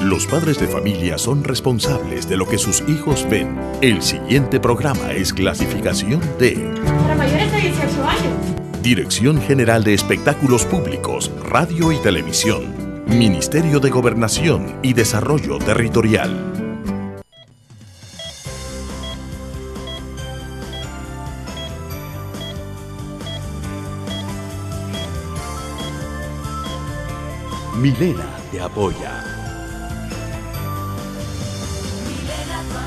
Los padres de familia son responsables de lo que sus hijos ven. El siguiente programa es clasificación D. Para mayores de 18 años. Dirección General de Espectáculos Públicos, Radio y Televisión. Ministerio de Gobernación y Desarrollo Territorial. Milena te apoya.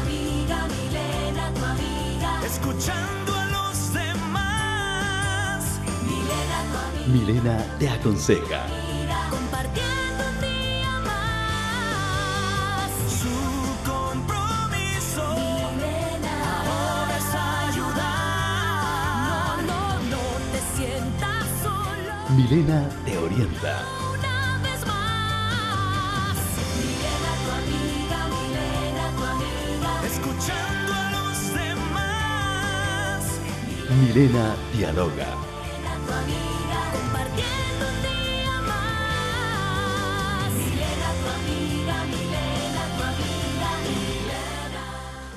Milena tu amiga, escuchando a los demás. Milena tu amiga, Milena te aconseja. compartiendo un día más. Su compromiso, Milena, ahora es ayudar. No te sientas solo. Milena te orienta. Una vez más. Milena tu amiga, escuchando a los demás. Milena dialoga. Tu amiga, compartiendo un día más. Milena tu amiga, Milena.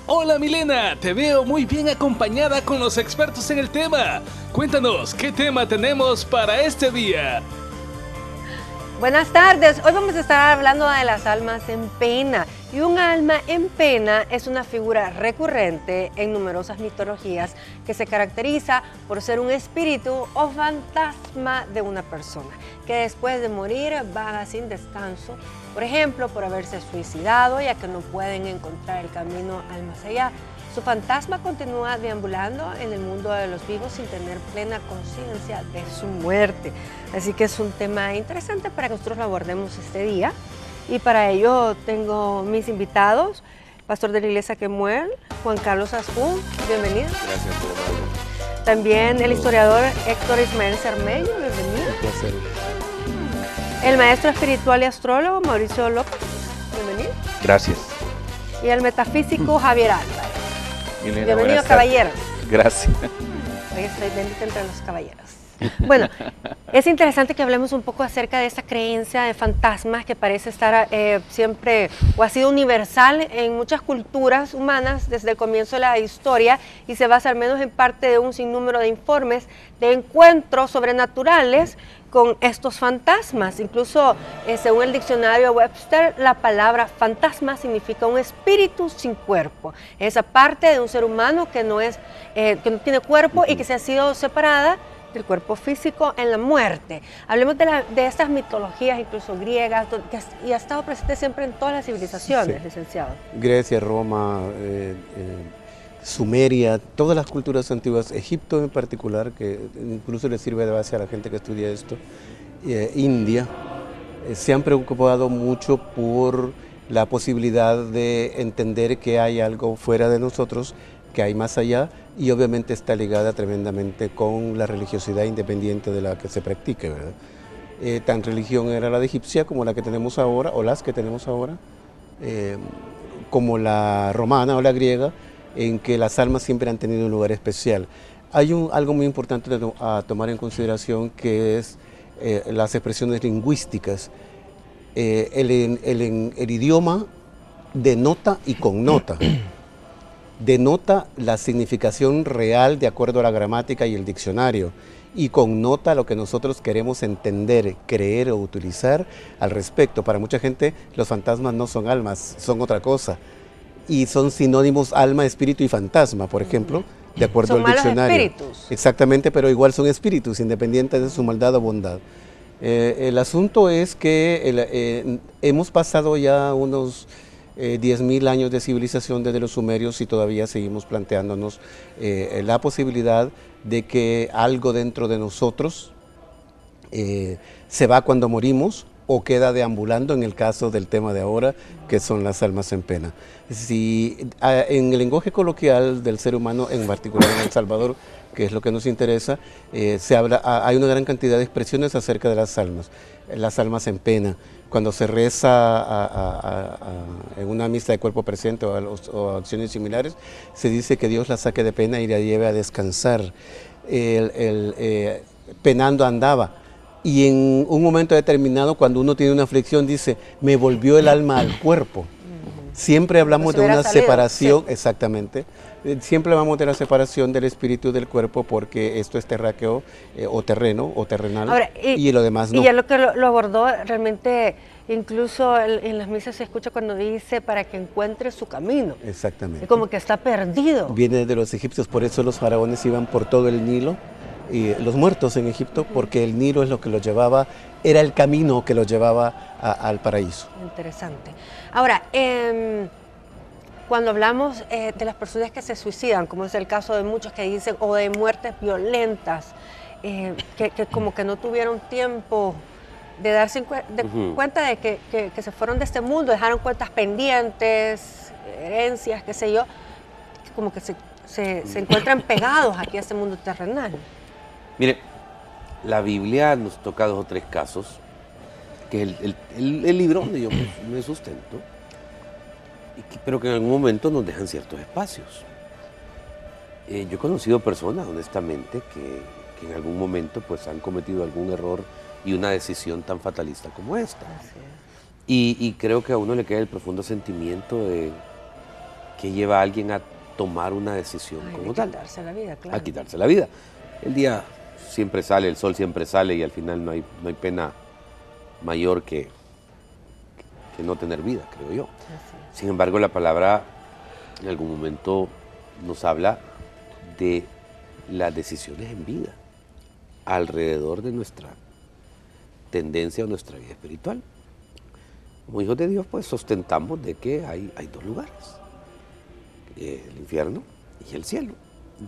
Hola Milena, te veo muy bien acompañada con los expertos en el tema. Cuéntanos, ¿qué tema tenemos para este día? Buenas tardes, hoy vamos a estar hablando de las almas en pena. Y un alma en pena es una figura recurrente en numerosas mitologías que se caracteriza por ser un espíritu o fantasma de una persona que después de morir vaga sin descanso, por ejemplo, por haberse suicidado ya que no pueden encontrar el camino al más allá. Su fantasma continúa deambulando en el mundo de los vivos sin tener plena conciencia de su muerte. Así que es un tema interesante para que nosotros lo abordemos este día. Y para ello tengo mis invitados, pastor de la iglesia Kemuel, Juan Carlos Ascún, bienvenido. Gracias por darlo. También el historiador Héctor Ismael Cermeño, bienvenido. Un placer. El maestro espiritual y astrólogo Mauricio López, bienvenido. Gracias. Y el metafísico Javier Álvarez. Milena, Bienvenido, buenas tardes. caballeros. Gracias. Hoy estoy bendita entre los caballeros. Bueno, es interesante que hablemos un poco acerca de esta creencia de fantasmas que parece estar siempre o ha sido universal en muchas culturas humanas desde el comienzo de la historia y se basa al menos en parte de un sinnúmero de informes de encuentros sobrenaturales con estos fantasmas. Incluso según el diccionario Webster, la palabra fantasma significa un espíritu sin cuerpo. Esa parte de un ser humano que no tiene cuerpo y que se ha sido separada del cuerpo físico en la muerte. Hablemos de estas mitologías, incluso griegas, y ha estado presente siempre en todas las civilizaciones, Sí. licenciado. Grecia, Roma, Sumeria, todas las culturas antiguas, Egipto en particular, que incluso le sirve de base a la gente que estudia esto, India, se han preocupado mucho por la posibilidad de entender que hay algo fuera de nosotros, que hay más allá, y obviamente está ligada tremendamente con la religiosidad independiente de la que se practique, ¿verdad? Tan religión era la de egipcia como la que tenemos ahora, o las que tenemos ahora, como la romana o la griega, en que las almas siempre han tenido un lugar especial. Hay algo muy importante a tomar en consideración, que es las expresiones lingüísticas. El idioma denota y connota. Denota la significación real de acuerdo a la gramática y el diccionario, y connota lo que nosotros queremos entender, creer o utilizar al respecto. Para mucha gente los fantasmas no son almas, son otra cosa, y son sinónimos alma, espíritu y fantasma, por ejemplo, de acuerdo al diccionario. Son malos espíritus. Exactamente, pero igual son espíritus, independientes de su maldad o bondad. El asunto es que hemos pasado ya unos 10.000 años de civilización desde los sumerios y todavía seguimos planteándonos la posibilidad de que algo dentro de nosotros se va cuando morimos o queda deambulando, en el caso del tema de ahora, que son las almas en pena. Si en el lenguaje coloquial del ser humano, en particular en El Salvador, que es lo que nos interesa, hay una gran cantidad de expresiones acerca de las almas en pena. Cuando se reza en una misa de cuerpo presente o acciones similares, se dice que Dios la saque de pena y la lleve a descansar. Penando andaba. y en un momento determinado, cuando uno tiene una aflicción, dice, me volvió el alma al cuerpo. Siempre hablamos de una separación, exactamente. Siempre hablamos de la separación del espíritu y del cuerpo porque esto es terráqueo o terreno o terrenal. Ahora, y lo demás no. Y ya lo que lo abordó realmente, incluso en las misas se escucha cuando dice para que encuentre su camino. Exactamente. Es como que está perdido. Viene de los egipcios, por eso los faraones iban por todo el Nilo, y los muertos en Egipto, porque el Nilo es lo que los llevaba, era el camino que los llevaba al paraíso. Interesante. Ahora, cuando hablamos de las personas que se suicidan, como es el caso de muchos que dicen, o de muertes violentas, que como que no tuvieron tiempo de darse cuenta de que se fueron de este mundo, dejaron cuentas pendientes, herencias, qué sé yo, como que se encuentran pegados aquí a este mundo terrenal. Mire, la Biblia nos toca 2 o 3 casos, que es el libro donde yo me sustento, pero que en algún momento nos dejan ciertos espacios. Yo he conocido personas, honestamente, que en algún momento pues, han cometido algún error y una decisión tan fatalista como esta. Y creo que a uno le queda el profundo sentimiento de que lleva a alguien a tomar una decisión como tal. A quitarse la vida, claro. A quitarse la vida. El día siempre sale, el sol siempre sale y al final no hay pena mayor que no tener vida, creo yo. Sin embargo, la palabra en algún momento nos habla de las decisiones en vida alrededor de nuestra tendencia o nuestra vida espiritual. Como hijos de Dios, pues sostentamos de que hay 2 lugares, el infierno y el cielo.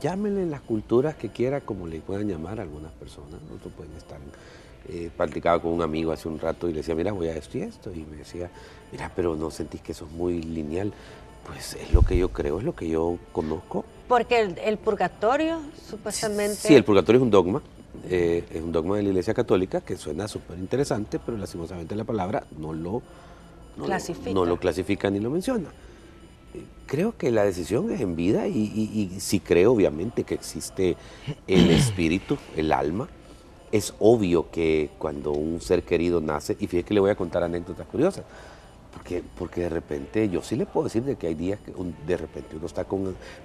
Llámenle las culturas que quiera, como le puedan llamar a algunas personas. Nosotros pueden estar, platicaba con un amigo hace un rato y le decía, mira, voy a esto y esto, y me decía, mira, pero ¿no sentís que eso es muy lineal? Pues es lo que yo creo, es lo que yo conozco. Porque el purgatorio, supuestamente... Sí, el purgatorio es un dogma de la Iglesia Católica que suena súper interesante, pero lastimosamente la palabra no lo clasifica ni lo menciona. Creo que la decisión es en vida y sí creo obviamente que existe el espíritu, el alma. Es obvio que cuando un ser querido nace, y fíjate que le voy a contar anécdotas curiosas, porque de repente yo sí le puedo decir de que hay días que de repente uno está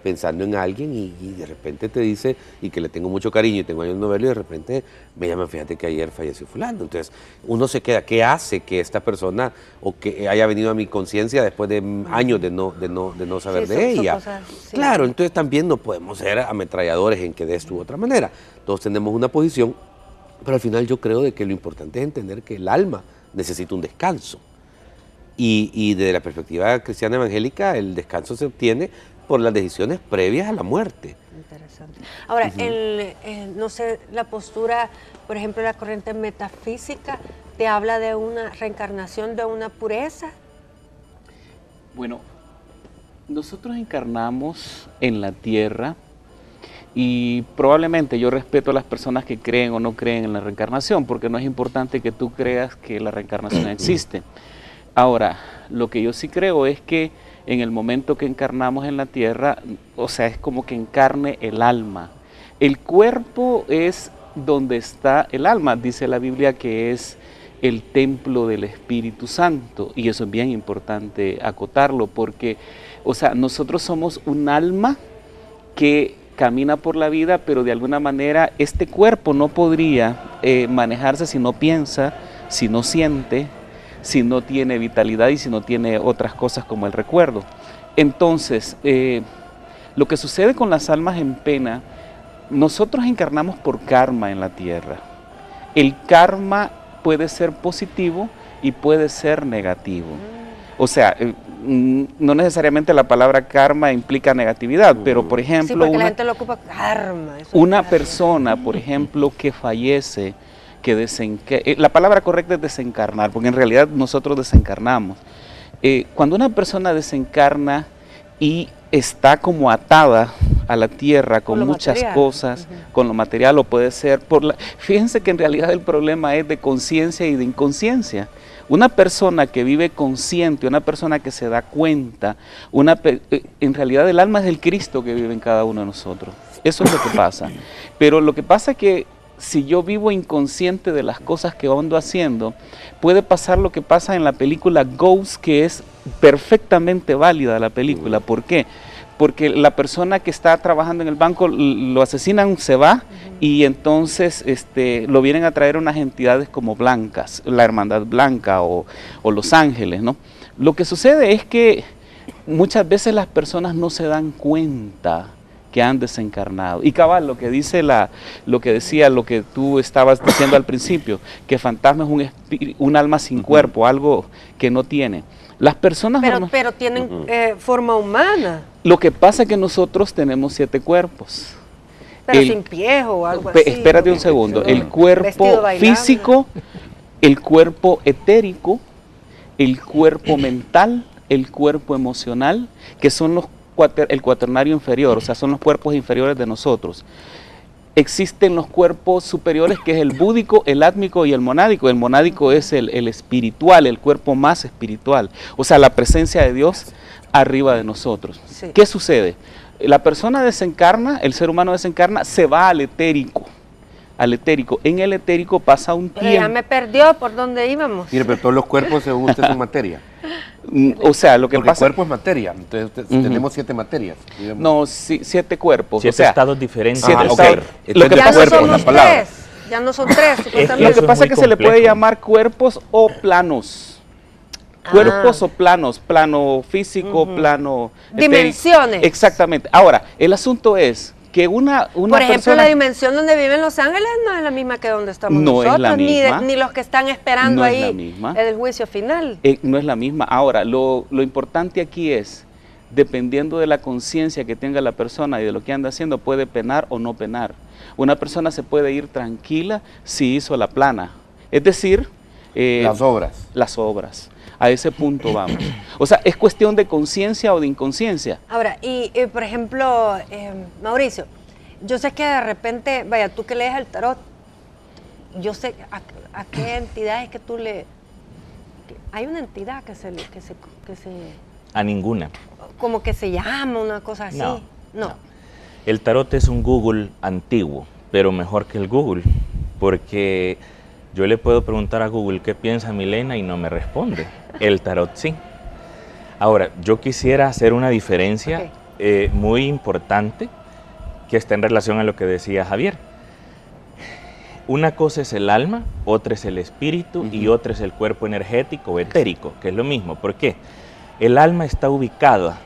pensando en alguien y de repente te dice, y que le tengo mucho cariño y tengo años de no verlo, y de repente me llaman, fíjate que ayer falleció fulano. Entonces uno se queda, ¿qué hace que esta persona o que haya venido a mi conciencia después de años de no saber de ella? Cosas, sí. Claro, entonces también no podemos ser ametralladores en que de esto u otra manera. Todos tenemos una posición, pero al final yo creo de que lo importante es entender que el alma necesita un descanso. Y desde la perspectiva cristiana evangélica, el descanso se obtiene por las decisiones previas a la muerte. Interesante. Ahora, no sé, la postura, por ejemplo, la corriente metafísica, ¿te habla de una reencarnación, de una pureza? Bueno, nosotros encarnamos en la tierra y probablemente yo respeto a las personas que creen o no creen en la reencarnación, porque no es importante que tú creas que la reencarnación existe. Ahora, lo que yo sí creo es que en el momento que encarnamos en la tierra, o sea, es como que encarne el alma. El cuerpo es donde está el alma, dice la Biblia que es el templo del Espíritu Santo, y eso es bien importante acotarlo, porque, o sea, nosotros somos un alma que camina por la vida, pero de alguna manera este cuerpo no podría manejarse si no piensa, si no siente, si no tiene vitalidad y si no tiene otras cosas como el recuerdo. Entonces, lo que sucede con las almas en pena, nosotros encarnamos por karma en la tierra. El karma puede ser positivo y puede ser negativo. O sea, no necesariamente la palabra karma implica negatividad, pero por ejemplo... Sí, porque la gente lo ocupa karma. Una persona, por ejemplo, que fallece, la palabra correcta es desencarnar, porque en realidad nosotros desencarnamos. Cuando una persona desencarna y está como atada a la tierra con muchas cosas, con lo material, o puede ser fíjense que en realidad el problema es de conciencia y de inconsciencia. Una persona que vive consciente, una persona que se da cuenta, en realidad el alma es el Cristo que vive en cada uno de nosotros. Eso es lo que pasa. Pero lo que pasa es que si yo vivo inconsciente de las cosas que ando haciendo, puede pasar lo que pasa en la película Ghost, que es perfectamente válida la película. ¿Por qué? Porque la persona que está trabajando en el banco lo asesinan, se va, y entonces lo vienen a traer unas entidades como blancas, la Hermandad Blanca o Los Ángeles, ¿no? Lo que sucede es que muchas veces las personas no se dan cuenta que han desencarnado. Y cabal, lo que decía, lo que tú estabas diciendo al principio, que fantasma es un alma sin cuerpo, algo que no tiene. Las personas pero tienen forma humana. Lo que pasa es que nosotros tenemos 7 cuerpos. Pero sin pies o algo así. Espérate un segundo. El cuerpo físico, el cuerpo etérico, el cuerpo mental, el cuerpo emocional, que son el cuaternario inferior, o sea, son los cuerpos inferiores de nosotros. Existen los cuerpos superiores, que es el búdico, el átmico y el monádico. El monádico es el espiritual, el cuerpo más espiritual, o sea, la presencia de Dios arriba de nosotros. Sí. ¿Qué sucede? La persona desencarna, el ser humano desencarna, se va al etérico. En el etérico pasa un tiempo. Ya me perdió por dónde íbamos. Mire, pero todos los cuerpos, según usted, son materia. O sea, lo que Porque pasa... el cuerpo es materia, entonces tenemos 7 materias. Digamos. No, 7 cuerpos. 7 o sea, estados diferentes. 7 ok. estados. Lo que Ya pasa no es que somos 3, ya no son 3, Lo supuestamente. que es pasa muy es que se le puede complejo. llamar cuerpos o planos. Cuerpos o planos, plano físico, plano etérico. Dimensiones. Exactamente. Ahora, el asunto es que una Por ejemplo, persona... la dimensión donde viven Los Ángeles no es la misma que donde estamos No es nosotros, la misma. ni los que están esperando No es ahí la misma. el juicio final. No es la misma. Ahora, lo importante aquí es, dependiendo de la conciencia que tenga la persona y de lo que anda haciendo, puede penar o no penar. Una persona se puede ir tranquila si hizo la plana. Es decir... Las obras. Las obras. A ese punto vamos. O sea, ¿es cuestión de conciencia o de inconsciencia? Ahora, y por ejemplo, Mauricio, yo sé que de repente, vaya, tú que lees el tarot, yo sé a qué entidad es que tú le... Hay una entidad que se A ninguna. como que se llama una cosa así. No. El tarot es un Google antiguo, pero mejor que el Google, porque yo le puedo preguntar a Google qué piensa Milena y no me responde. El tarot sí. Ahora, yo quisiera hacer una diferencia muy importante que está en relación a lo que decía Javier. Una cosa es el alma, otra es el espíritu y otra es el cuerpo energético o etérico, que es lo mismo. ¿Por qué? El alma está ubicada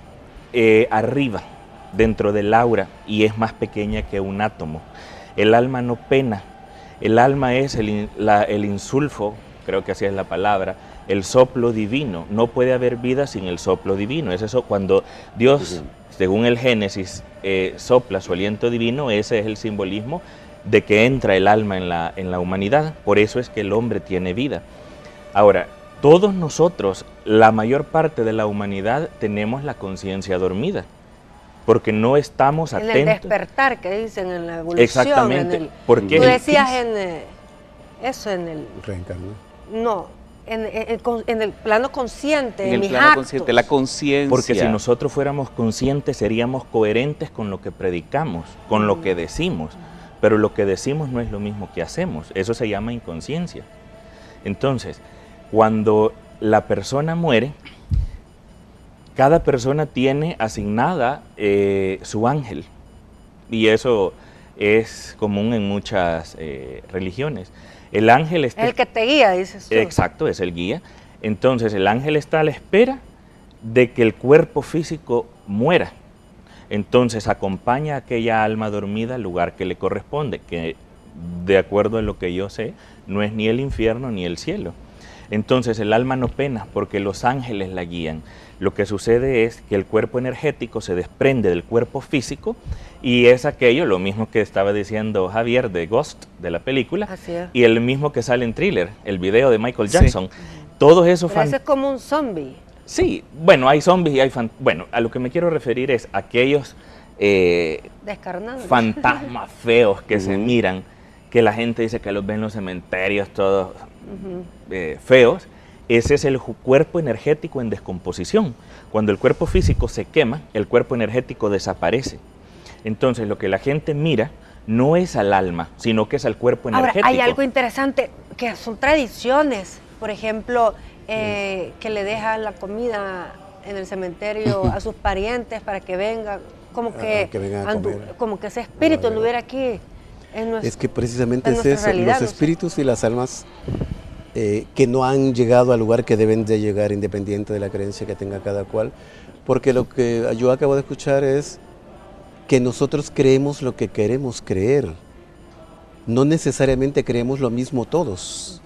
arriba, dentro del aura, y es más pequeña que un átomo. El alma no pena. El alma es el insulfo, creo que así es la palabra, el soplo divino. No puede haber vida sin el soplo divino. Es eso, cuando Dios, según el Génesis, sopla su aliento divino, ese es el simbolismo de que entra el alma en la humanidad. Por eso es que el hombre tiene vida. Ahora, todos nosotros, la mayor parte de la humanidad, tenemos la conciencia dormida, porque no estamos atentos. En el despertar, que dicen en la evolución. Exactamente. Porque tú decías en el... Reencarnar. No, en el plano consciente, En el mis plano actos. consciente, la conciencia. Porque si nosotros fuéramos conscientes, seríamos coherentes con lo que predicamos, con lo que decimos. Pero lo que decimos no es lo mismo que hacemos. Eso se llama inconsciencia. Entonces, cuando la persona muere, cada persona tiene asignada su ángel. Y eso es común en muchas religiones. El ángel está... El que te guía, dices tú. Exacto, es el guía. Entonces el ángel está a la espera de que el cuerpo físico muera. Entonces acompaña a aquella alma dormida al lugar que le corresponde, que de acuerdo a lo que yo sé, no es ni el infierno ni el cielo. Entonces el alma no pena porque los ángeles la guían. Lo que sucede es que el cuerpo energético se desprende del cuerpo físico y es aquello, lo mismo que estaba diciendo Javier de Ghost, de la película, Así es. y el mismo que sale en Thriller, el video de Michael Jackson. Todos esos Pero ese es como un zombie. Sí, bueno, hay zombies y hay bueno, a lo que me quiero referir es aquellos Descarnado. fantasmas feos que se miran, que la gente dice que los ven en los cementerios todos feos. Ese es el cuerpo energético en descomposición. Cuando el cuerpo físico se quema, el cuerpo energético desaparece. Entonces lo que la gente mira no es al alma, sino que es al cuerpo energético. Ahora, hay algo interesante, que son tradiciones, por ejemplo, que le dejan la comida en el cementerio a sus parientes para que vengan, como que, vengan a comer. como que ese espíritu anduviera aquí en nuestra, es que precisamente en es nuestra eso, realidad, los no sé. espíritus y las almas que no han llegado al lugar que deben de llegar, independiente de la creencia que tenga cada cual, porque lo que yo acabo de escuchar es que nosotros creemos lo que queremos creer, no necesariamente creemos lo mismo todos,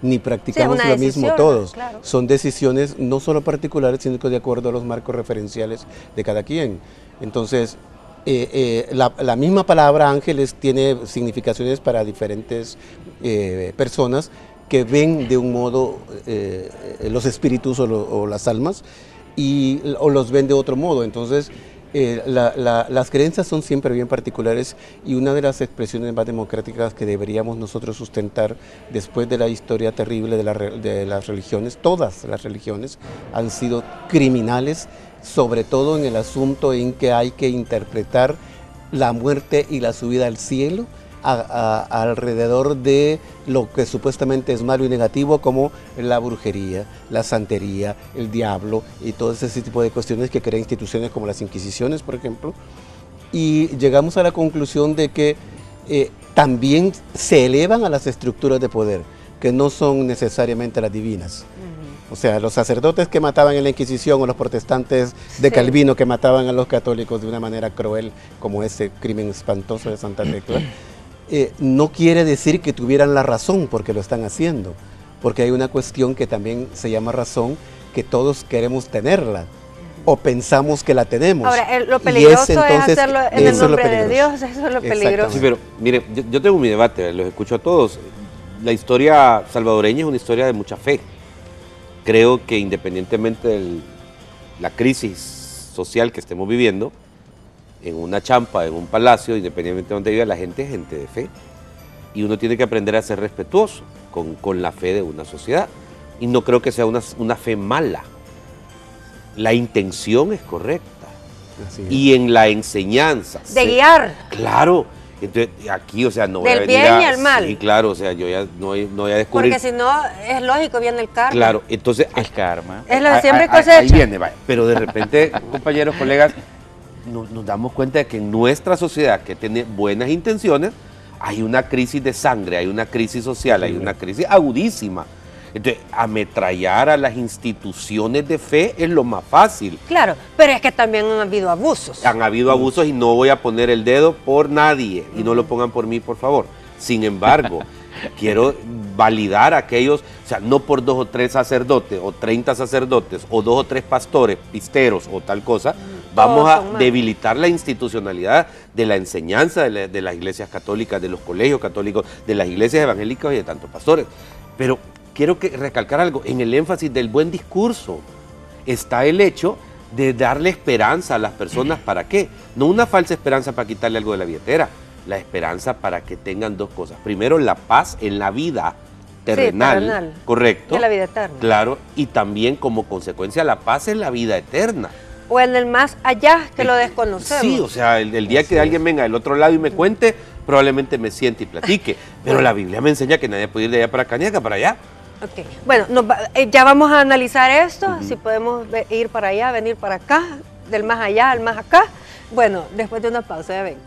ni practicamos una lo mismo decisión, todos, claro. son decisiones no solo particulares, sino que de acuerdo a los marcos referenciales de cada quien. Entonces, la misma palabra ángeles tiene significaciones para diferentes personas que ven de un modo los espíritus o las almas o los ven de otro modo. Entonces, las creencias son siempre bien particulares y una de las expresiones más democráticas que deberíamos nosotros sustentar después de la historia terrible de las religiones, todas las religiones han sido criminales, sobre todo en el asunto en que hay que interpretar la muerte y la subida al cielo alrededor de lo que supuestamente es malo y negativo, como la brujería, la santería, el diablo y todo ese tipo de cuestiones que crean instituciones como las Inquisiciones, por ejemplo. Y llegamos a la conclusión de que también se elevan a las estructuras de poder, que no son necesariamente las divinas. O sea, los sacerdotes que mataban en la Inquisición o los protestantes de Calvino que mataban a los católicos de una manera cruel, como ese crimen espantoso de Santa Tecla, no quiere decir que tuvieran la razón porque lo están haciendo, porque hay una cuestión que también se llama razón, que todos queremos tenerla o pensamos que la tenemos. Ahora, lo peligroso entonces, es hacerlo en el nombre de Dios, eso es lo peligroso. Sí, pero mire, yo tengo mi debate, los escucho a todos. La historia salvadoreña es una historia de mucha fe. Creo que independientemente de la crisis social que estemos viviendo, en una champa, en un palacio, independientemente de donde viva, la gente es gente de fe. Y uno tiene que aprender a ser respetuoso con la fe de una sociedad. Y no creo que sea una fe mala. La intención es correcta. Así es. Y en la enseñanza. De guiar. Claro. Entonces, aquí, o sea, no voy a Del venir bien y el mal. Sí, claro, o sea, yo ya no voy a descubrir. Porque si no, es lógico, viene el karma. Claro, entonces... El karma. Es lo de siempre Ahí cosecha. viene, vaya. Pero de repente, compañeros, colegas, nos damos cuenta de que en nuestra sociedad, que tiene buenas intenciones, hay una crisis de sangre, hay una crisis social, hay una crisis agudísima. Entonces, ametrallar a las instituciones de fe es lo más fácil. Claro, pero es que también han habido abusos. Han habido abusos y no voy a poner el dedo por nadie, y no lo pongan por mí, por favor. Sin embargo, quiero validar a aquellos, o sea, no por 2 o 3 sacerdotes, o 30 sacerdotes, o 2 o 3 pastores, pisteros, o tal cosa, vamos a debilitar la institucionalidad de la enseñanza de las iglesias católicas, de los colegios católicos, de las iglesias evangélicas y de tantos pastores. Pero quiero recalcar algo, en el énfasis del buen discurso está el hecho de darle esperanza a las personas. ¿Para qué? No una falsa esperanza para quitarle algo de la billetera, la esperanza para que tengan 2 cosas. Primero, la paz en la vida terrenal, correcto. De la vida eterna. Claro, y también como consecuencia la paz en la vida eterna. O en el más allá, que lo desconocemos. Sí, o sea, el día que alguien venga del otro lado y me cuente, probablemente me siente y platique. Pero la Biblia me enseña que nadie puede ir de allá para acá ni acá para allá. Ok, bueno, ya vamos a analizar esto, si podemos ir para allá, venir para acá, del más allá al más acá. Bueno, después de una pausa, ya ven.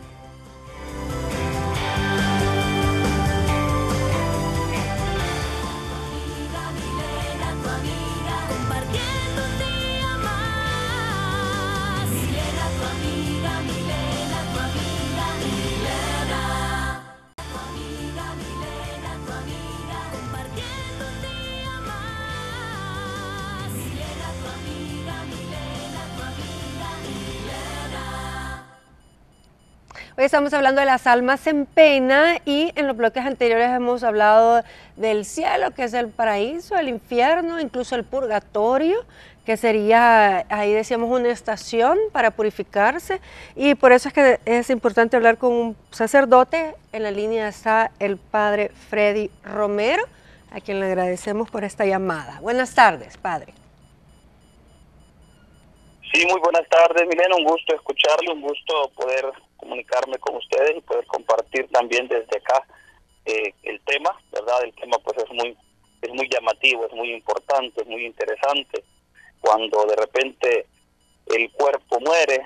Compartiendo un día más. Milena, tu amiga, Milena, tu amiga, Milena. Tu amiga, Milena, tu amiga. Compartiendo un día más. Milena, tu amiga, Milena, tu amiga, Milena. Hoy estamos hablando de las almas en pena y en los bloques anteriores hemos hablado del cielo, que es el paraíso, el infierno, incluso el purgatorio, que sería, ahí decíamos, una estación para purificarse. Y por eso es que es importante hablar con un sacerdote. En la línea está el padre Freddy Romero, a quien le agradecemos por esta llamada. Buenas tardes, padre. Sí, muy buenas tardes, Milena, un gusto escucharle, un gusto poder comunicarme con ustedes y poder compartir también desde acá el tema, ¿verdad? El tema pues es muy llamativo, es muy importante, es muy interesante. Cuando de repente el cuerpo muere,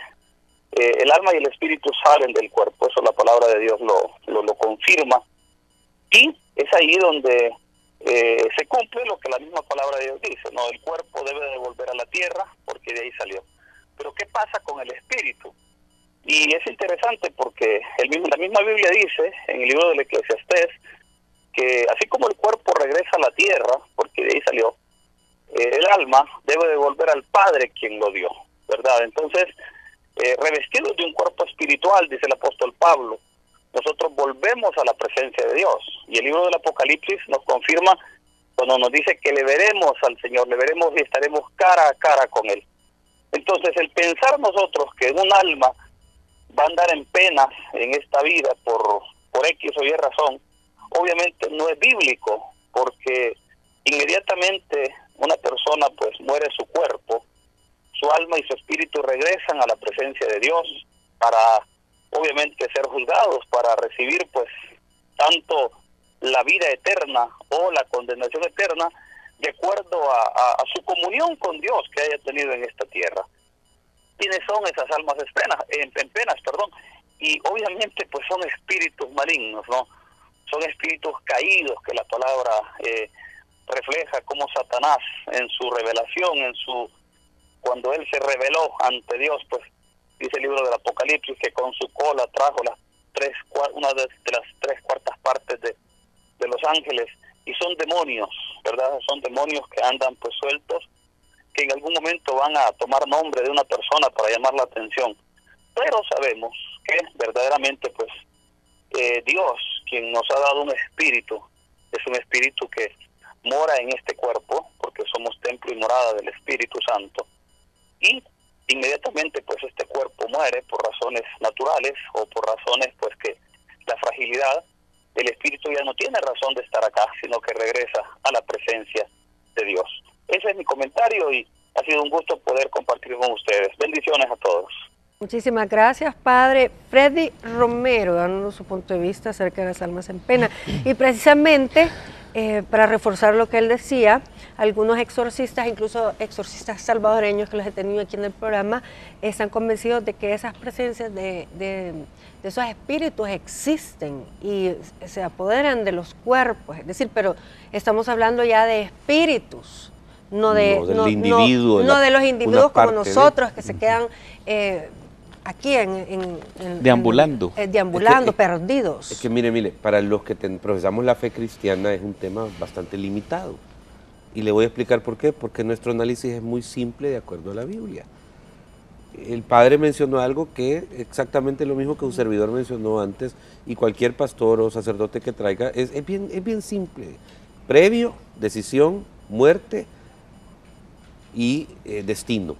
el alma y el espíritu salen del cuerpo, eso la palabra de Dios lo confirma, y es ahí donde se cumple lo que la misma palabra de Dios dice, ¿no? El cuerpo debe de volver a la tierra porque de ahí salió. Pero ¿qué pasa con el espíritu? Y es interesante porque la misma Biblia dice, en el libro del Eclesiastés, que así como el cuerpo regresa a la tierra, porque de ahí salió, el alma debe de volver al Padre quien lo dio, ¿verdad? Entonces, revestidos de un cuerpo espiritual, dice el apóstol Pablo, nosotros volvemos a la presencia de Dios. Y el libro del Apocalipsis nos confirma cuando nos dice que le veremos al Señor, le veremos y estaremos cara a cara con Él. Entonces, el pensar nosotros que un alma va a andar en penas en esta vida por X o Y razón, obviamente no es bíblico, porque inmediatamente una persona pues muere su cuerpo, su alma y su espíritu regresan a la presencia de Dios para obviamente ser juzgados, para recibir pues tanto la vida eterna o la condenación eterna de acuerdo a su comunión con Dios que haya tenido en esta tierra. ¿Quiénes son esas almas en penas? Y obviamente pues son espíritus malignos, ¿no? Son espíritus caídos que la palabra refleja como Satanás en su revelación, cuando él se reveló ante Dios, pues dice el libro del Apocalipsis que con su cola trajo una de las 3/4 partes de los ángeles, y son demonios, ¿verdad? Son demonios que andan pues sueltos, que en algún momento van a tomar nombre de una persona para llamar la atención. Pero sabemos que verdaderamente pues Dios, quien nos ha dado un espíritu, es un espíritu que mora en este cuerpo, porque somos templo y morada del Espíritu Santo, y inmediatamente pues este cuerpo muere por razones naturales o por razones pues que la fragilidad, el espíritu ya no tiene razón de estar acá, sino que regresa a la presencia de Dios. Ese es mi comentario y ha sido un gusto poder compartir con ustedes. Bendiciones a todos. Muchísimas gracias, Padre Freddy Romero, dando su punto de vista acerca de las almas en pena. Y precisamente, para reforzar lo que él decía, algunos exorcistas, incluso exorcistas salvadoreños que los he tenido aquí en el programa, están convencidos de que esas presencias de esos espíritus existen y se apoderan de los cuerpos. Es decir, pero estamos hablando ya de espíritus, no de los individuos como nosotros que se quedan aquí deambulando, perdidos. Es que mire, para los que profesamos la fe cristiana es un tema bastante limitado. Y le voy a explicar por qué. Porque nuestro análisis es muy simple de acuerdo a la Biblia. El padre mencionó algo que exactamente lo mismo que un servidor mencionó antes, y cualquier pastor o sacerdote que traiga, es bien simple. Previo, decisión, muerte y destino.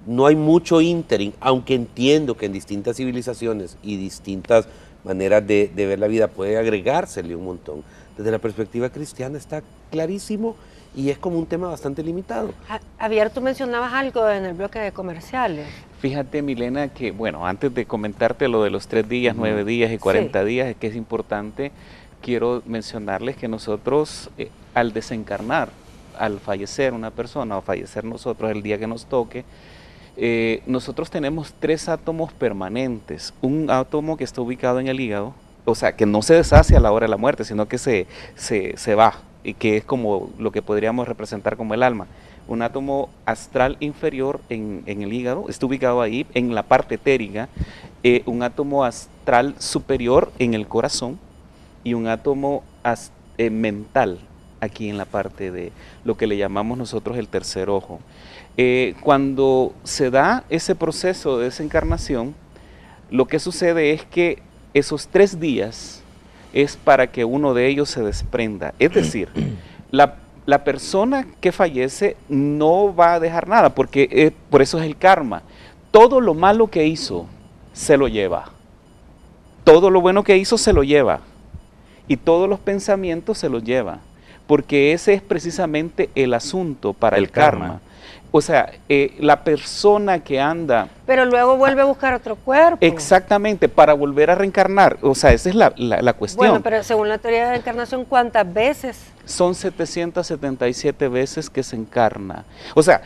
No hay mucho ínterin, aunque entiendo que en distintas civilizaciones y distintas maneras de ver la vida puede agregársele un montón. Desde la perspectiva cristiana está clarísimo y es como un tema bastante limitado. Javier, tú mencionabas algo en el bloque de comerciales. Fíjate, Milena, que bueno, antes de comentarte lo de los 3 días, 9 días y 40 días, es que es importante, quiero mencionarles que nosotros al desencarnar, al fallecer una persona o fallecer nosotros el día que nos toque, nosotros tenemos 3 átomos permanentes. Un átomo que está ubicado en el hígado, o sea, que no se deshace a la hora de la muerte, sino que se va, y que es como lo que podríamos representar como el alma. Un átomo astral inferior en el hígado, está ubicado ahí, en la parte etérica, un átomo astral superior en el corazón, y un átomo mental aquí en la parte de lo que le llamamos nosotros el tercer ojo. Cuando se da ese proceso de desencarnación, lo que sucede es que esos 3 días es para que uno de ellos se desprenda. Es decir, la persona que fallece no va a dejar nada, porque por eso es el karma. Todo lo malo que hizo se lo lleva. Todo lo bueno que hizo se lo lleva. Y todos los pensamientos se los lleva. Porque ese es precisamente el asunto para el karma. O sea, la persona que anda... Pero luego vuelve a buscar otro cuerpo. Exactamente, para volver a reencarnar. O sea, esa es la cuestión. Bueno, pero según la teoría de la encarnación, ¿cuántas veces? Son 777 veces que se encarna. O sea,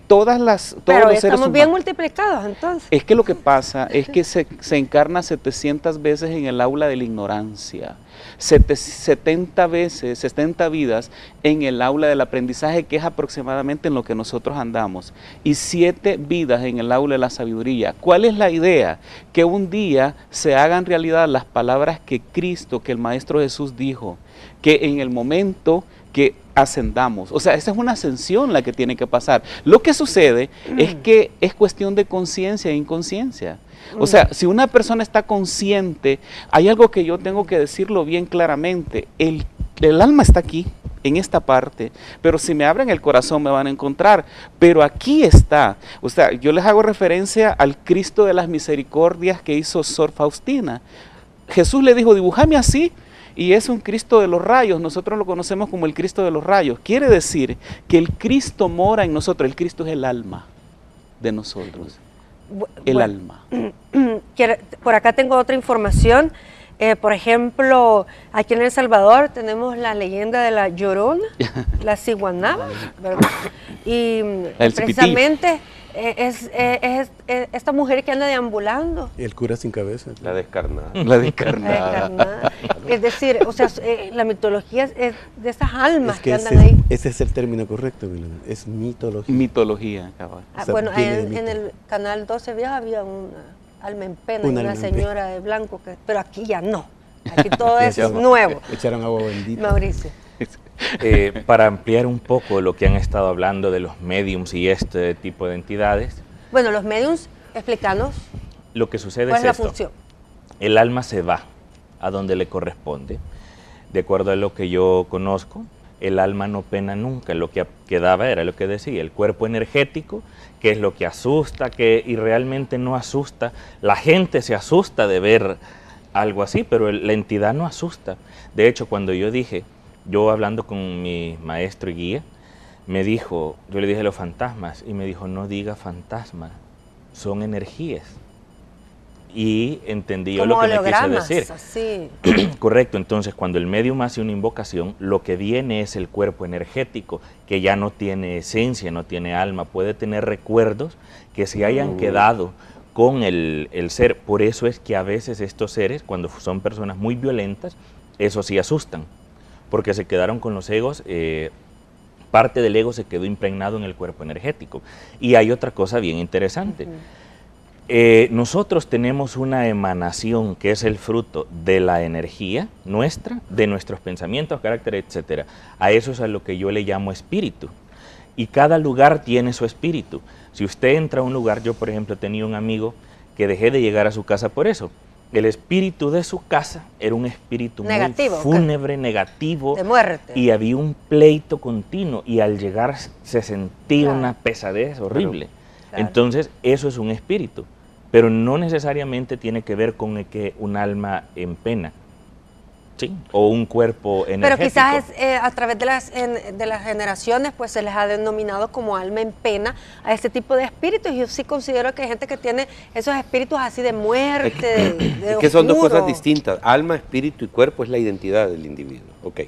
todos Pero los seres estamos humanos... bien multiplicados, entonces. Es que lo que pasa es que se encarna 700 veces en el aula de la ignorancia, 70 veces, 70 vidas en el aula del aprendizaje, que es aproximadamente en lo que nosotros andamos, y 7 vidas en el aula de la sabiduría. ¿Cuál es la idea? Que un día se hagan realidad las palabras que Cristo, que el Maestro Jesús dijo, que en el momento que ascendamos, o sea, esa es una ascensión la que tiene que pasar. Lo que sucede es que es cuestión de conciencia e inconsciencia. O sea, si una persona está consciente, hay algo que yo tengo que decirlo bien claramente, el alma está aquí, en esta parte, pero si me abren el corazón me van a encontrar, pero aquí está. O sea, yo les hago referencia al Cristo de las Misericordias que hizo Sor Faustina. Jesús le dijo, dibújame así, y es un Cristo de los rayos. Nosotros lo conocemos como el Cristo de los rayos. Quiere decir que el Cristo mora en nosotros. El Cristo es el alma de nosotros. El alma. Por acá tengo otra información. Por ejemplo, aquí en El Salvador tenemos la leyenda de la Llorona, la Ciguanaba, ¿verdad? Y precisamente es esta mujer que anda deambulando. El cura sin cabeza. La descarnada. La descarnada. Es decir, o sea, la mitología es de esas almas que andan ese, ahí. ese es el término correcto, Milena. Es mitología. Mitología, cabal. Ah, O sea, bueno, viene de en mito. el canal 12 Vieja había una alma en pena, Una y una alma en señora de blanco, pero aquí ya no. Aquí todo es nuevo. Echaron agua bendita. Mauricio. Para ampliar un poco lo que han estado hablando de los mediums y este tipo de entidades, Bueno, los mediums, explícanos lo que sucede cuál es es la esto. función. El alma se va a donde le corresponde. De acuerdo a lo que yo conozco, el alma no pena nunca. Lo que quedaba era lo que decía, el cuerpo energético, que es lo que asusta, y realmente no asusta. La gente se asusta de ver algo así, pero la entidad no asusta. De hecho, cuando yo hablando con mi maestro y guía, yo le dije los fantasmas, y me dijo, no diga fantasmas, son energías. Y entendí yo lo que me quiso decir. Así. Correcto, entonces cuando el medium hace una invocación, lo que viene es el cuerpo energético, que ya no tiene esencia, no tiene alma, puede tener recuerdos que se hayan quedado con el ser. Por eso es que a veces estos seres, cuando son personas muy violentas, eso sí asustan, porque se quedaron con los egos, parte del ego se quedó impregnado en el cuerpo energético. Y hay otra cosa bien interesante. Nosotros tenemos una emanación que es el fruto de la energía nuestra, de nuestros pensamientos, carácter, etcétera. A eso es a lo que yo le llamo espíritu. Y cada lugar tiene su espíritu. Si usted entra a un lugar, yo por ejemplo tenía un amigo que dejé de llegar a su casa por eso. El espíritu de su casa era un espíritu negativo, muy fúnebre, negativo. De muerte. Y había un pleito continuo y al llegar se sentía una pesadez horrible. Claro. Entonces eso es un espíritu, pero no necesariamente tiene que ver con que un alma en pena, ¿sí? O un cuerpo energético. Pero quizás a través de las generaciones pues se les ha denominado como alma en pena a este tipo de espíritus. Yo sí considero que hay gente que tiene esos espíritus así de muerte, de Es que son dos oscuro. cosas distintas. Alma, espíritu y cuerpo es la identidad del individuo. Ok.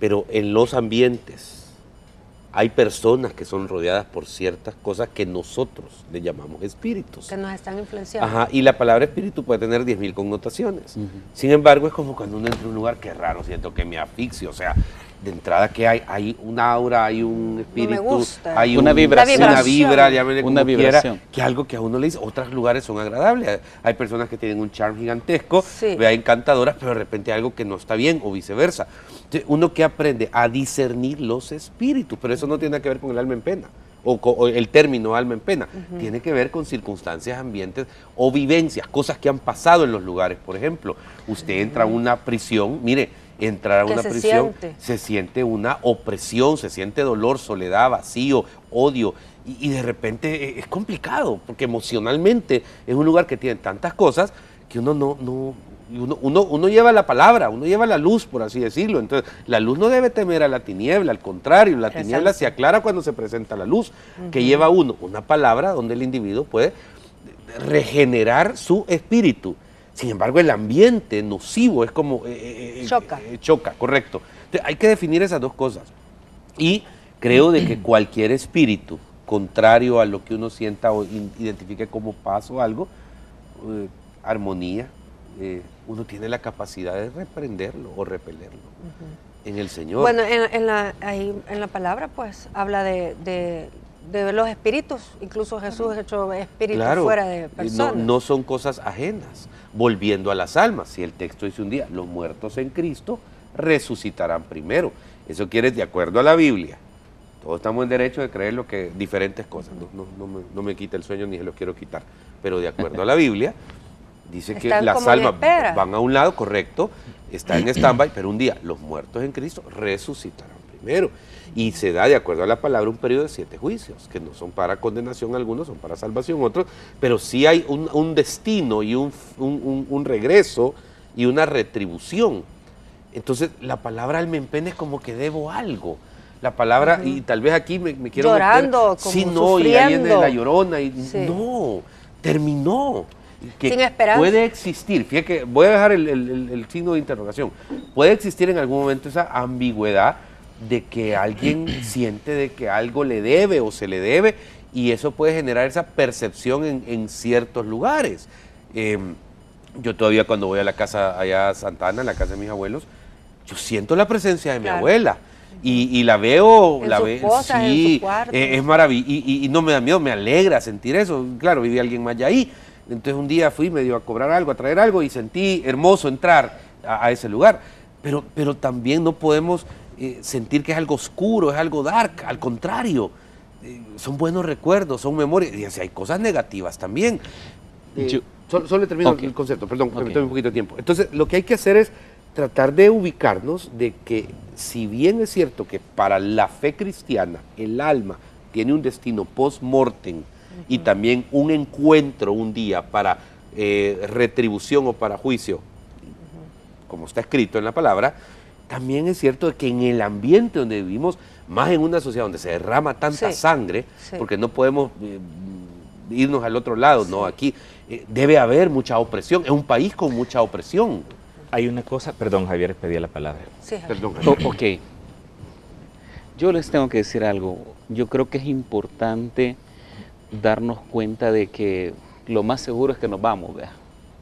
Pero en los ambientes hay personas que son rodeadas por ciertas cosas que nosotros le llamamos espíritus. Que nos están influenciando. Ajá, y la palabra espíritu puede tener 10.000 connotaciones. Sin embargo, es como cuando uno entra a un lugar, qué raro, siento que me asfixio. O sea, de entrada que hay un aura, hay un espíritu, No me gusta. hay Una vibración. una vibra, llámele como Una vibración. quiera, que algo que a uno le dice. Otros lugares son agradables. Hay personas que tienen un charm gigantesco, Sí. vea, encantadoras, pero de repente hay algo que no está bien o viceversa. Entonces, uno que aprende a discernir los espíritus, pero eso no tiene nada que ver con el alma en pena. O el término alma en pena, tiene que ver con circunstancias, ambientes o vivencias, cosas que han pasado en los lugares. Por ejemplo, usted entra a una prisión, mire, entrar a ¿Qué una se prisión, siente? se siente una opresión, se siente dolor, soledad, vacío, odio, y de repente es complicado, porque emocionalmente es un lugar que tiene tantas cosas que uno Uno lleva la palabra, uno lleva la luz, por así decirlo. Entonces, la luz no debe temer a la tiniebla, al contrario, la tiniebla se aclara cuando se presenta la luz, que lleva uno una palabra donde el individuo puede regenerar su espíritu. Sin embargo, el ambiente nocivo es como... choca, correcto. Entonces, hay que definir esas dos cosas. Y creo de que cualquier espíritu contrario a lo que uno sienta o identifique como paz o algo, armonía, uno tiene la capacidad de reprenderlo o repelerlo en el Señor. Bueno, en la palabra pues habla de los espíritus, incluso Jesús ha hecho espíritus fuera de personas. No son cosas ajenas. Volviendo a las almas, si el texto dice un día, los muertos en Cristo resucitarán primero. Eso quiere de acuerdo a la Biblia. Todos estamos en derecho de creer diferentes cosas. No me quita el sueño ni se lo quiero quitar. Pero de acuerdo a la Biblia, dice que las almas van a un lado, correcto, está en stand-by, pero un día los muertos en Cristo resucitarán primero. Y se da, de acuerdo a la palabra, un periodo de 7 juicios, que no son para condenación algunos, son para salvación otros, pero sí hay un destino y un regreso y una retribución. Entonces, la palabra almenpene es como que debo algo. La palabra, y tal vez aquí me quiero llorando, meter, como sí, no, sufriendo. y ahí viene la llorona, y no, terminó. Que sin esperanza. puede existir, fíjate que voy a dejar el signo de interrogación, puede existir en algún momento esa ambigüedad de que alguien siente de que algo le debe o se le debe, y eso puede generar esa percepción en ciertos lugares. Yo todavía cuando voy a la casa allá a Santa Ana, la casa de mis abuelos, yo siento la presencia de mi abuela. Y la veo, sí, en su cuarto. Es maravilloso, y no me da miedo, me alegra sentir eso. Claro, vive alguien más allá ahí. Entonces un día fui, me dio a cobrar algo, a traer algo, y sentí hermoso entrar a ese lugar. Pero también no podemos sentir que es algo oscuro, es algo dark, al contrario. Son buenos recuerdos, son memorias, y así hay cosas negativas también. Solo termino el concepto, perdón, me tomo un poquito de tiempo. Entonces, lo que hay que hacer es tratar de ubicarnos de que, si bien es cierto que para la fe cristiana el alma tiene un destino post-mortem y también un encuentro un día para retribución o para juicio, como está escrito en la palabra, también es cierto que en el ambiente donde vivimos, más en una sociedad donde se derrama tanta sangre, porque no podemos irnos al otro lado, no, aquí debe haber mucha opresión, es un país con mucha opresión. Hay una cosa, perdón Javier, pedía la palabra. Sí, perdón, Javier. Ok, yo les tengo que decir algo, yo creo que es importante darnos cuenta de que lo más seguro es que nos vamos, ¿verdad?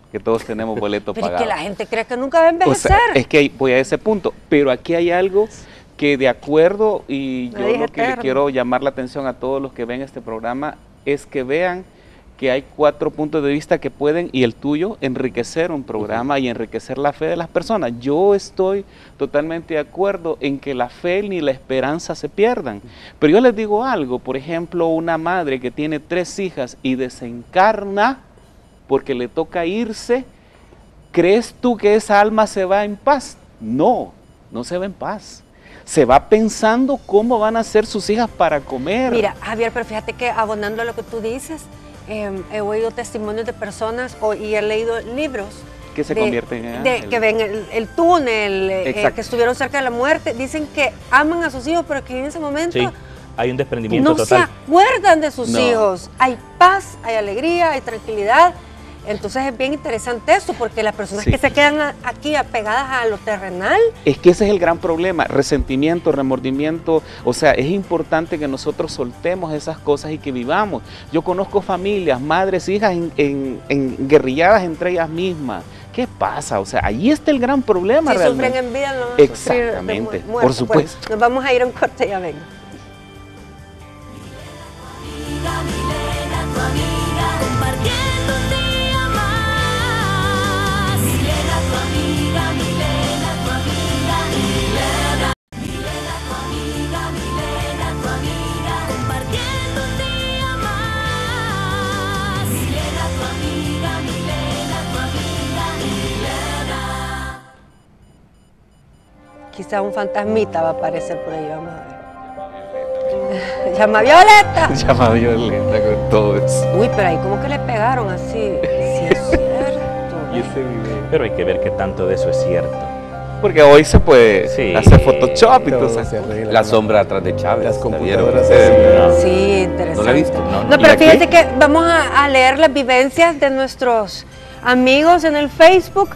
Que todos tenemos boletos pero pagados. es que la gente cree que nunca va a envejecer. O sea, es que voy a ese punto, pero aquí hay algo que de acuerdo, y yo lo que le quiero llamar la atención a todos los que ven este programa, es que vean que hay 4 puntos de vista que pueden, y el tuyo, enriquecer un programa y enriquecer la fe de las personas. Yo estoy totalmente de acuerdo en que la fe ni la esperanza se pierdan. Pero yo les digo algo, por ejemplo, una madre que tiene 3 hijas y desencarna porque le toca irse, ¿crees tú que esa alma se va en paz? No, no se va en paz. Se va pensando cómo van a ser sus hijas para comer. Mira, Javier, pero fíjate que abonando a lo que tú dices, he oído testimonios de personas y he leído libros que se convierten en ángeles. Que ven el túnel, que estuvieron cerca de la muerte. Dicen que aman a sus hijos, pero que en ese momento hay un desprendimiento no total. se acuerdan de sus hijos. Hay paz, hay alegría, hay tranquilidad. Entonces es bien interesante esto, porque las personas que se quedan aquí apegadas a lo terrenal. Es que ese es el gran problema, resentimiento, remordimiento. O sea, es importante que nosotros soltemos esas cosas y que vivamos. Yo conozco familias, madres, hijas guerrilladas entre ellas mismas. ¿Qué pasa? O sea, ahí está el gran problema realmente. Si sufren en vida, no van a exactamente, sufrir de por supuesto. Pues, nos vamos a ir a un corte, ya vengo. Milena, tu amiga, compartiendo un día más. Milena, tu amiga, Milena, tu amiga, Milena. Milena, tu amiga, Milena, tu amiga, compartiendo un día más. Milena, tu amiga, Milena, tu amiga, Milena. Quizá un fantasmita va a aparecer por ahí, vamos a ver. Llama Violeta. Llama Violeta con todo eso. Uy, pero ahí como que le pegaron así. Sí, es cierto. Y ese video. Pero hay que ver qué tanto de eso es cierto. Porque hoy se puede Sí. hacer Photoshop y Todo todo se eso. arregla La con sombra atrás de Chávez. las ¿la computadoras. vieron? así. Sí, interesante. ¿No la viste? No, No, ¿y pero la fíjate qué? que vamos a leer las vivencias de nuestros amigos en el Facebook.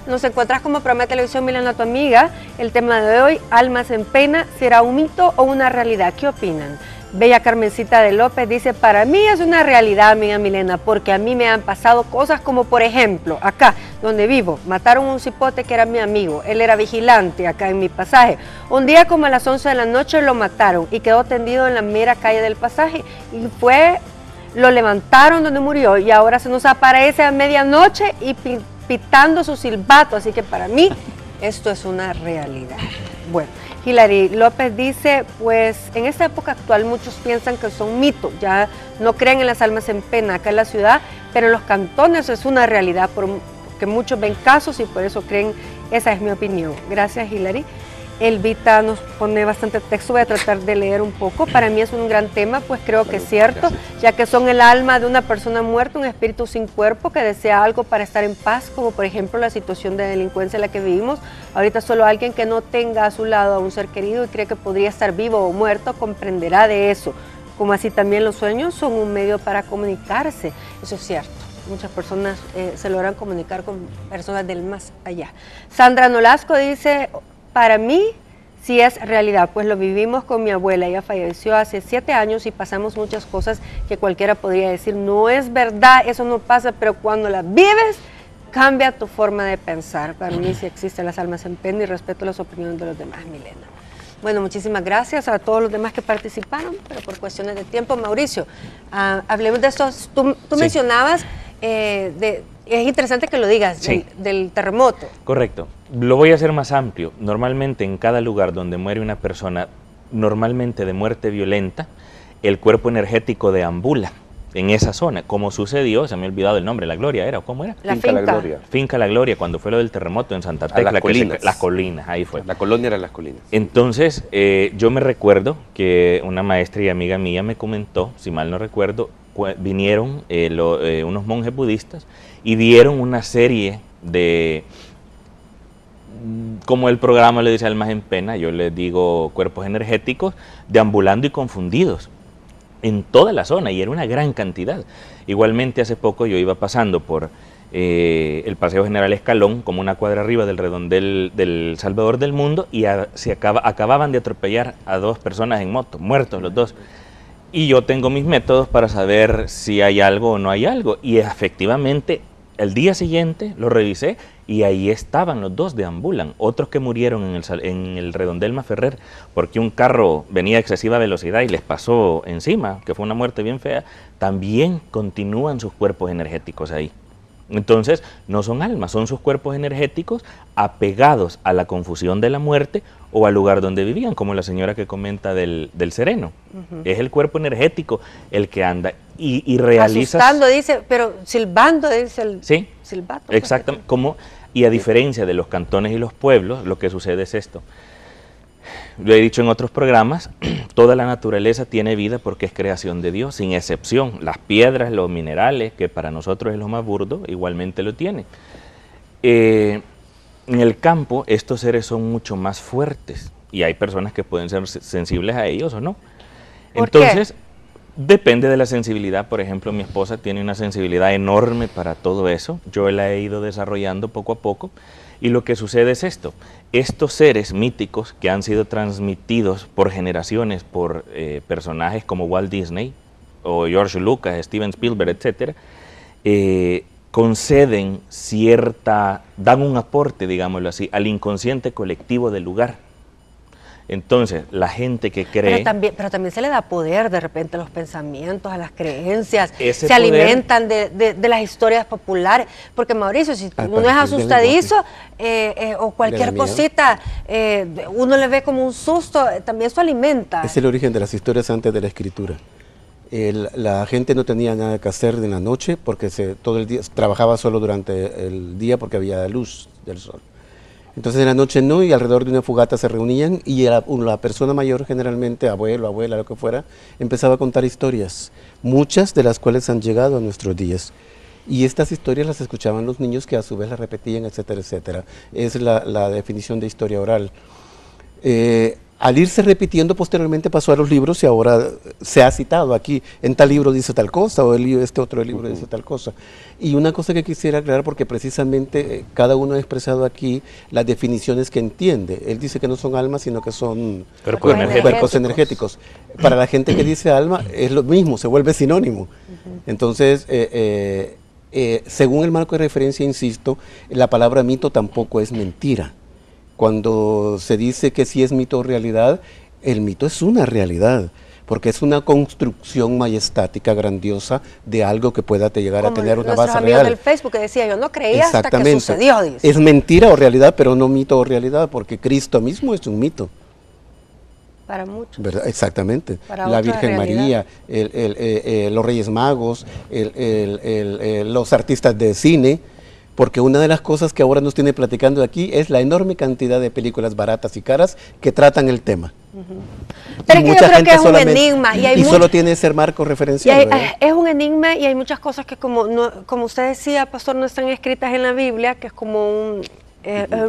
Nos encuentras como Programa de Televisión Milena, tu amiga. El tema de hoy, almas en pena, ¿será un mito o una realidad? ¿Qué opinan? Bella Carmencita de López dice, para mí es una realidad, amiga Milena, porque a mí me han pasado cosas como, por ejemplo, acá donde vivo, mataron un cipote que era mi amigo, él era vigilante acá en mi pasaje. Un día como a las 11 de la noche lo mataron y quedó tendido en la mera calle del pasaje y lo levantaron donde murió y ahora se nos aparece a medianoche y pitando su silbato, así que para mí esto es una realidad. Bueno, Hilary López dice, pues en esta época actual muchos piensan que son mitos, ya no creen en las almas en pena acá en la ciudad, pero en los cantones es una realidad porque muchos ven casos y por eso creen, esa es mi opinión. Gracias, Hilary. Elvita nos pone bastante texto, voy a tratar de leer un poco. Para mí es un gran tema, pues creo que es cierto, ya que son el alma de una persona muerta, un espíritu sin cuerpo que desea algo para estar en paz, como por ejemplo la situación de delincuencia en la que vivimos. Ahorita solo alguien que no tenga a su lado a un ser querido y cree que podría estar vivo o muerto comprenderá de eso. Como así también los sueños son un medio para comunicarse, eso es cierto. Muchas personas se logran comunicar con personas del más allá. Sandra Nolasco dice, para mí sí es realidad, pues lo vivimos con mi abuela, ella falleció hace 7 años y pasamos muchas cosas que cualquiera podría decir, no es verdad, eso no pasa, pero cuando las vives, cambia tu forma de pensar. Para mí sí existen las almas en pena y respeto las opiniones de los demás, Milena. Bueno, muchísimas gracias a todos los demás que participaron, pero por cuestiones de tiempo, Mauricio, hablemos de esto. Tú Sí. mencionabas, es interesante que lo digas, Sí. del terremoto. Correcto. Lo voy a hacer más amplio. Normalmente en cada lugar donde muere una persona, normalmente de muerte violenta, el cuerpo energético deambula en esa zona, como sucedió, se me ha olvidado el nombre, La Gloria era, ¿o cómo era? La Finca La finca. Gloria. Finca La Gloria, cuando fue lo del terremoto en Santa A Tecla. Las Colinas. Las Colinas, ahí fue. La colonia era Las Colinas. Entonces, yo me recuerdo que una maestra y amiga mía me comentó, si mal no recuerdo, vinieron unos monjes budistas y dieron una serie de, como el programa le dice Almas en Pena, yo les digo cuerpos energéticos, deambulando y confundidos en toda la zona, y era una gran cantidad. Igualmente hace poco yo iba pasando por el Paseo General Escalón, como una cuadra arriba del redondel del Salvador del Mundo, y acababan de atropellar a 2 personas en moto, muertos los 2. Y yo tengo mis métodos para saber si hay algo o no hay algo, y efectivamente el día siguiente lo revisé y ahí estaban los 2, deambulan. Otros que murieron en el redondel Maferrer porque un carro venía a excesiva velocidad y les pasó encima, que fue una muerte bien fea, también continúan sus cuerpos energéticos ahí. Entonces, no son almas, son sus cuerpos energéticos apegados a la confusión de la muerte o al lugar donde vivían, como la señora que comenta del sereno. Es el cuerpo energético el que anda y realiza... Asustando, dice, pero silbando, dice el Sí, silbato. exactamente. Y a diferencia de los cantones y los pueblos, lo que sucede es esto. Lo he dicho en otros programas, toda la naturaleza tiene vida porque es creación de Dios, sin excepción. Las piedras, los minerales, que para nosotros es lo más burdo, igualmente lo tiene. En el campo, estos seres son mucho más fuertes y hay personas que pueden ser sensibles a ellos o no. ¿Por Entonces, depende de la sensibilidad. Por ejemplo, mi esposa tiene una sensibilidad enorme para todo eso. Yo la he ido desarrollando poco a poco. Y lo que sucede es esto. Estos seres míticos que han sido transmitidos por generaciones por personajes como Walt Disney o George Lucas, Steven Spielberg, etcétera, conceden dan un aporte, digámoslo así, al inconsciente colectivo del lugar. Entonces, la gente que cree... Pero también se le da poder de repente a los pensamientos, a las creencias, Ese se poder- alimentan de las historias populares, porque Mauricio, si A uno es partir del asustadizo o cualquier De la miedo. cosita, uno le ve como un susto, también eso alimenta. Es el origen de las historias antes de la escritura. La gente no tenía nada que hacer en la noche porque todo el día trabajaba solo durante el día porque había luz del sol. Entonces en la noche no, y alrededor de una fogata se reunían y la persona mayor, generalmente abuelo, abuela, lo que fuera, empezaba a contar historias, muchas de las cuales han llegado a nuestros días. Y estas historias las escuchaban los niños que a su vez las repetían, etcétera, etcétera. Es la definición de historia oral. Al irse repitiendo, posteriormente pasó a los libros y ahora se ha citado aquí, en tal libro dice tal cosa, o este otro libro dice tal cosa. Y una cosa que quisiera aclarar, porque precisamente cada uno ha expresado aquí las definiciones que entiende. Él dice que no son almas, sino que son cuerpos energéticos. Para la gente que dice alma, es lo mismo, se vuelve sinónimo. Entonces, según el marco de referencia, insisto, la palabra mito tampoco es mentira. Cuando se dice que sí es mito o realidad, el mito es una realidad, porque es una construcción majestática, grandiosa, de algo que pueda llegar a tener una base real. Amigos del Facebook que decía, yo no creía hasta que sucedió, dice. Es mentira o realidad, pero no mito o realidad, porque Cristo mismo es un mito. Para muchos. ¿Verdad? Exactamente. Para la otra Virgen realidad. María, los Reyes Magos, los artistas de cine, porque una de las cosas que ahora nos tiene platicando aquí es la enorme cantidad de películas baratas y caras que tratan el tema. Pero es que yo creo que es un enigma. Y solo tiene ese marco referencial. Es un enigma y hay muchas cosas que, como usted decía, pastor, no están escritas en la Biblia, que es como un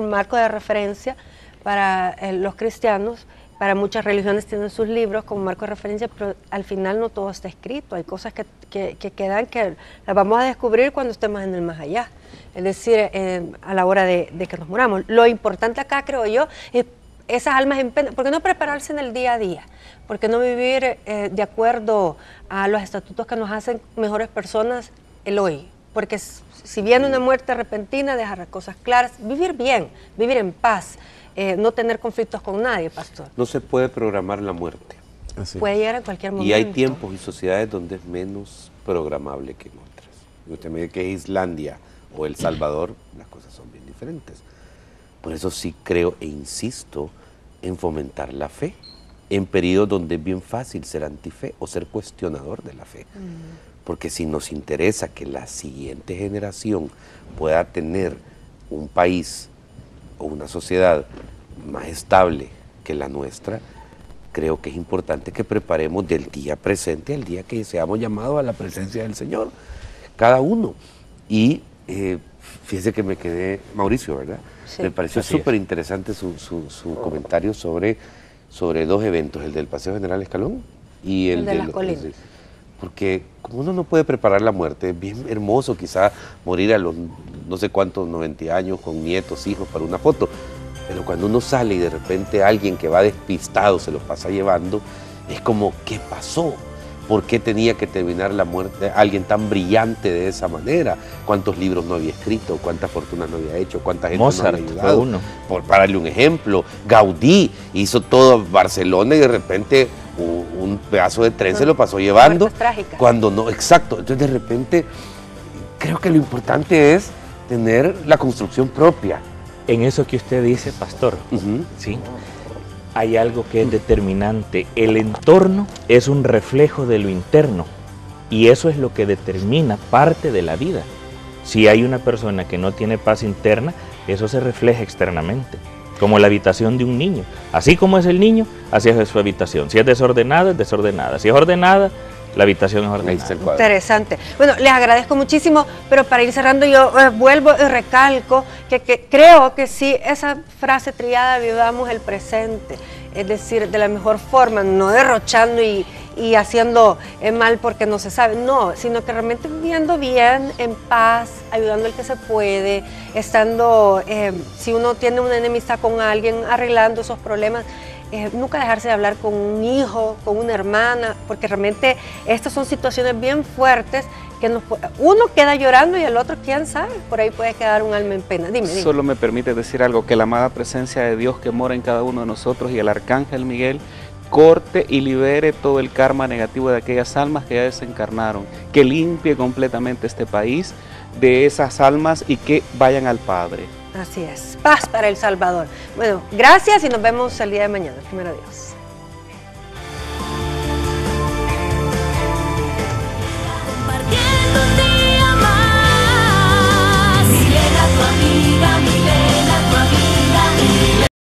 marco de referencia para los cristianos. Para muchas religiones tienen sus libros como marco de referencia, pero al final no todo está escrito. Hay cosas que quedan que las vamos a descubrir cuando estemos en el más allá. Es decir, a la hora de que nos muramos. Lo importante acá, creo yo, es esas almas en pena. ¿Por qué no prepararse en el día a día? ¿Por qué no vivir de acuerdo a los estatutos que nos hacen mejores personas el hoy? Porque si viene una muerte repentina, dejar las cosas claras, vivir bien, vivir en paz. No tener conflictos con nadie, pastor. No se puede programar la muerte. Puede llegar en cualquier momento. Y hay tiempos y sociedades donde es menos programable que en otras. Y usted me dice que es Islandia o El Salvador, las cosas son bien diferentes. Por eso sí creo e insisto en fomentar la fe, en periodos donde es bien fácil ser antife o ser cuestionador de la fe. Porque si nos interesa que la siguiente generación pueda tener un país o una sociedad más estable que la nuestra, creo que es importante que preparemos del día presente al día que seamos llamados a la presencia del Señor, cada uno. Y fíjese que me quedé, Mauricio, ¿verdad? Sí. Me pareció súper interesante su comentario sobre dos eventos, el del Paseo General Escalón y el de las colinas. Porque como uno no puede preparar la muerte, es bien hermoso quizá morir a los no sé cuántos, 90 años, con nietos, hijos, para una foto. Pero cuando uno sale y de repente alguien que va despistado se lo pasa llevando, es como, ¿qué pasó? ¿Por qué tenía que terminar la muerte de alguien tan brillante de esa manera? ¿Cuántos libros no había escrito? ¿Cuántas fortunas no había hecho? ¿Cuánta gente Mozart, no había ayudado? fue uno. Para darle un ejemplo, Gaudí hizo todo Barcelona y de repente un pedazo de tren se lo pasó llevando. Cuando no, exacto. Entonces de repente creo que lo importante es tener la construcción propia. En eso que usted dice, pastor, ¿sí? Hay algo que es determinante. El entorno es un reflejo de lo interno y eso es lo que determina parte de la vida. Si hay una persona que no tiene paz interna, eso se refleja externamente, como la habitación de un niño. Así como es el niño, así es su habitación. Si es desordenada, es desordenada. Si es ordenada, la habitación es ordenada. Interesante. Bueno, les agradezco muchísimo, pero para ir cerrando yo vuelvo y recalco que creo que sí, esa frase trillada, vivamos el presente, es decir, de la mejor forma, no derrochando y haciendo mal porque no se sabe, no, sino que realmente viviendo bien, en paz, ayudando al que se puede, estando, si uno tiene una enemistad con alguien, arreglando esos problemas. Nunca dejarse de hablar con un hijo, con una hermana, porque realmente estas son situaciones bien fuertes que uno queda llorando y el otro, quién sabe, por ahí puede quedar un alma en pena. Dime. Solo me permite decir algo, que la amada presencia de Dios que mora en cada uno de nosotros y el arcángel Miguel corte y libere todo el karma negativo de aquellas almas que ya desencarnaron, que limpie completamente este país de esas almas y que vayan al Padre. Así es, paz para El Salvador. Bueno, gracias y nos vemos el día de mañana. Primero Dios.